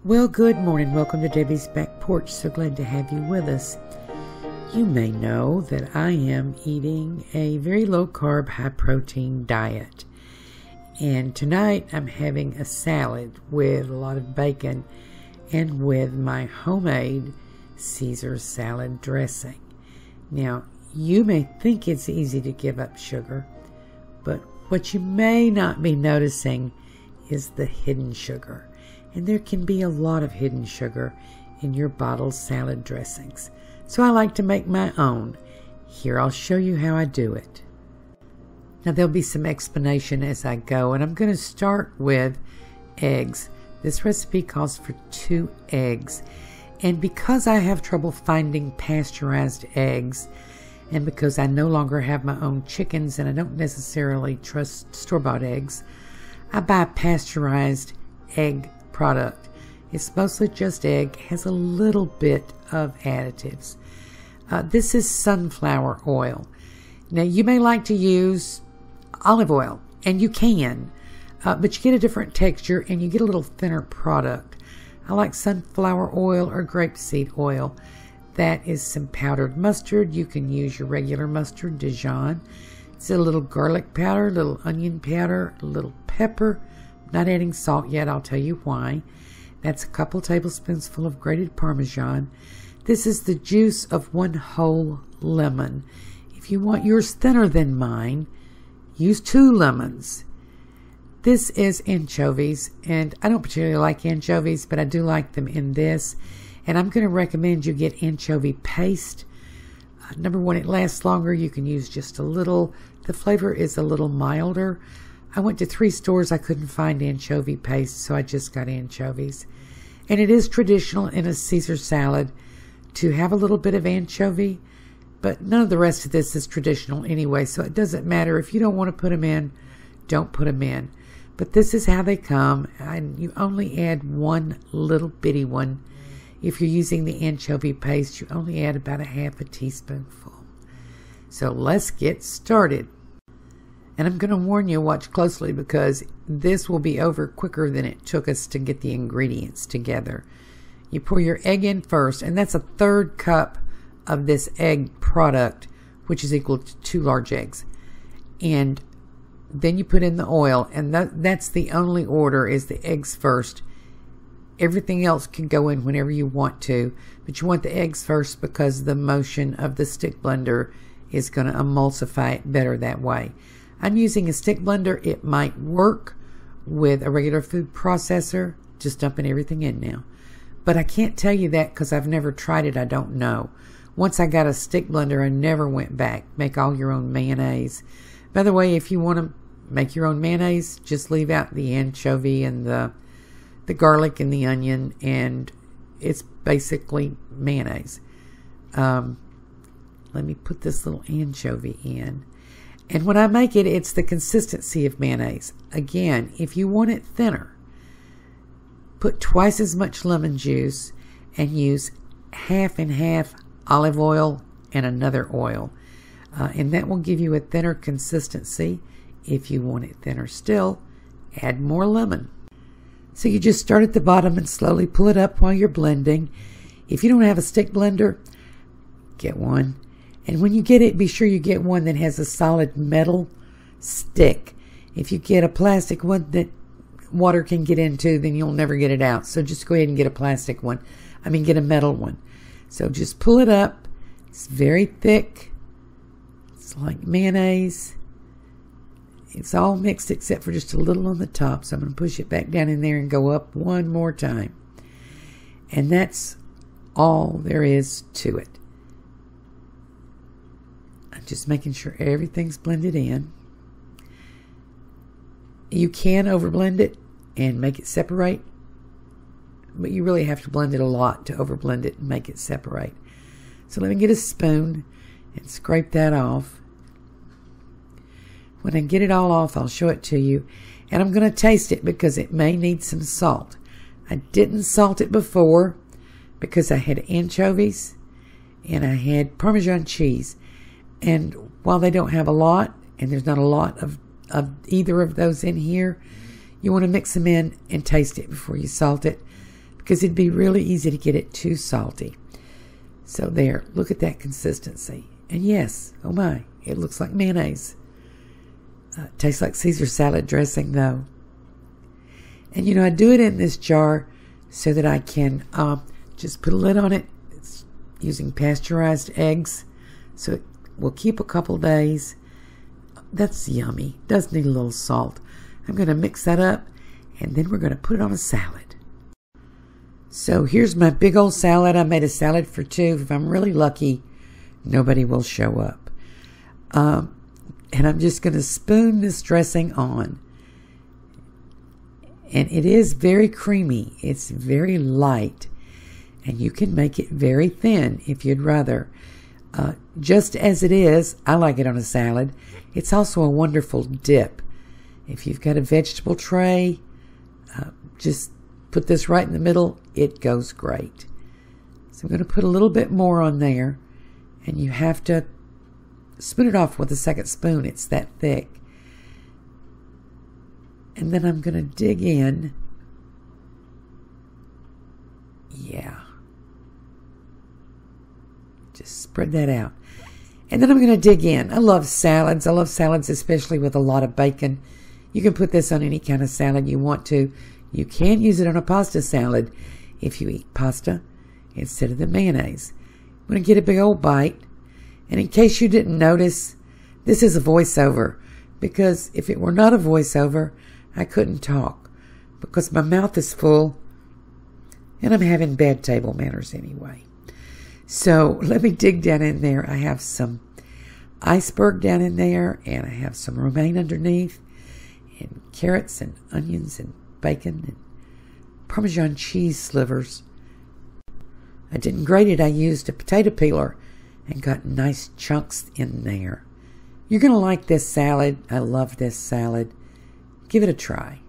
Well, good morning. Welcome to Debbie's Back Porch. So glad to have you with us. You may know that I am eating a very low-carb, high-protein diet. And tonight I'm having a salad with a lot of bacon and with my homemade Caesar salad dressing. Now, you may think it's easy to give up sugar, but what you may not be noticing is the hidden sugar. And there can be a lot of hidden sugar in your bottled salad dressings. So I like to make my own. Here, I'll show you how I do it. Now, there'll be some explanation as I go, and I'm going to start with eggs. This recipe calls for 2 eggs. And because I have trouble finding pasteurized eggs, and because I no longer have my own chickens and I don't necessarily trust store-bought eggs, I buy pasteurized egg product. It's mostly just egg, has a little bit of additives. This is sunflower oil. Now, you may like to use olive oil, and you can, but you get a different texture and you get a little thinner product. I like sunflower oil or grapeseed oil. That is some powdered mustard. You can use your regular mustard, Dijon. It's a little garlic powder, a little onion powder, a little pepper. Not adding salt yet, I'll tell you why. That's a couple tablespoons full of grated Parmesan. This is the juice of 1 whole lemon. If you want yours thinner than mine, use 2 lemons. This is anchovies, and I don't particularly like anchovies, but I do like them in this. And I'm going to recommend you get anchovy paste. Number 1, it lasts longer. You can use just a little. The flavor is a little milder. I went to 3 stores. I couldn't find anchovy paste, so I just got anchovies. And it is traditional in a Caesar salad to have a little bit of anchovy, but none of the rest of this is traditional anyway, so it doesn't matter. If you don't want to put them in, don't put them in. But this is how they come, and you only add 1 little bitty one. If you're using the anchovy paste, you only add about a half a teaspoonful. So let's get started. And I'm going to warn you, watch closely, because this will be over quicker than it took us to get the ingredients together. You pour your egg in first, and that's a 1/3 cup of this egg product, which is equal to 2 large eggs. And then you put in the oil, and that's the only order, is the eggs first. Everything else can go in whenever you want to, but you want the eggs first because the motion of the stick blender is going to emulsify it better that way. I'm using a stick blender. It might work with a regular food processor, just dumping everything in now. But I can't tell you that because I've never tried it. I don't know. Once I got a stick blender, I never went back. Make all your own mayonnaise. By the way, if you want to make your own mayonnaise, just leave out the anchovy and the garlic and the onion, and it's basically mayonnaise. Let me put this little anchovy in. And when I make it, it's the consistency of mayonnaise. Again, if you want it thinner, put twice as much lemon juice and use half and half olive oil and another oil. And that will give you a thinner consistency. If you want it thinner still, add more lemon. So you just start at the bottom and slowly pull it up while you're blending. If you don't have a stick blender, get one. And when you get it, be sure you get one that has a solid metal stick. If you get a plastic one that water can get into, then you'll never get it out. So just go ahead and get a plastic one. Get a metal one. So just pull it up. It's very thick. It's like mayonnaise. It's all mixed except for just a little on the top. So I'm going to push it back down in there and go up one more time. And that's all there is to it. I'm just making sure everything's blended in. You can overblend it and make it separate, but you really have to blend it a lot to overblend it and make it separate. So let me get a spoon and scrape that off. When I get it all off, I'll show it to you. And I'm going to taste it because it may need some salt. I didn't salt it before because I had anchovies and I had Parmesan cheese. And while they don't have a lot, and there's not a lot of either of those in here, you want to mix them in and taste it before you salt it. because it'd be really easy to get it too salty. So there, look at that consistency. And yes, oh my, it looks like mayonnaise. Tastes like Caesar salad dressing though. And you know, I do it in this jar so that I can just put a lid on it. It's using pasteurized eggs, so it will keep a couple days. That's yummy. Does need a little salt. I'm going to mix that up, and then we're going to put it on a salad. So here's my big old salad. I made a salad for two. If I'm really lucky, nobody will show up. And I'm just going to spoon this dressing on. And it is very creamy. It's very light. And you can make it very thin if you'd rather. Just as it is, I like it on a salad. It's also a wonderful dip. If you've got a vegetable tray, just put this right in the middle. It goes great. So I'm going to put a little bit more on there. And you have to spoon it off with a second spoon. It's that thick. And then I'm going to dig in. Yeah. Just spread that out. And then I'm going to dig in. I love salads. I love salads especially with a lot of bacon. You can put this on any kind of salad you want to. You can use it on a pasta salad if you eat pasta instead of the mayonnaise. I'm going to get a big old bite. And in case you didn't notice, this is a voiceover. Because if it were not a voiceover, I couldn't talk. Because my mouth is full. And I'm having bad table manners anyway. So let me dig down in there. I have some iceberg down in there. And I have some romaine underneath. And carrots and onions and bacon and Parmesan cheese slivers. I didn't grate it. I used a potato peeler and got nice chunks in there. You're going to like this salad. I love this salad. Give it a try.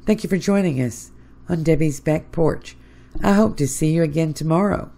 Thank you for joining us on Debbie's Back Porch. I hope to see you again tomorrow.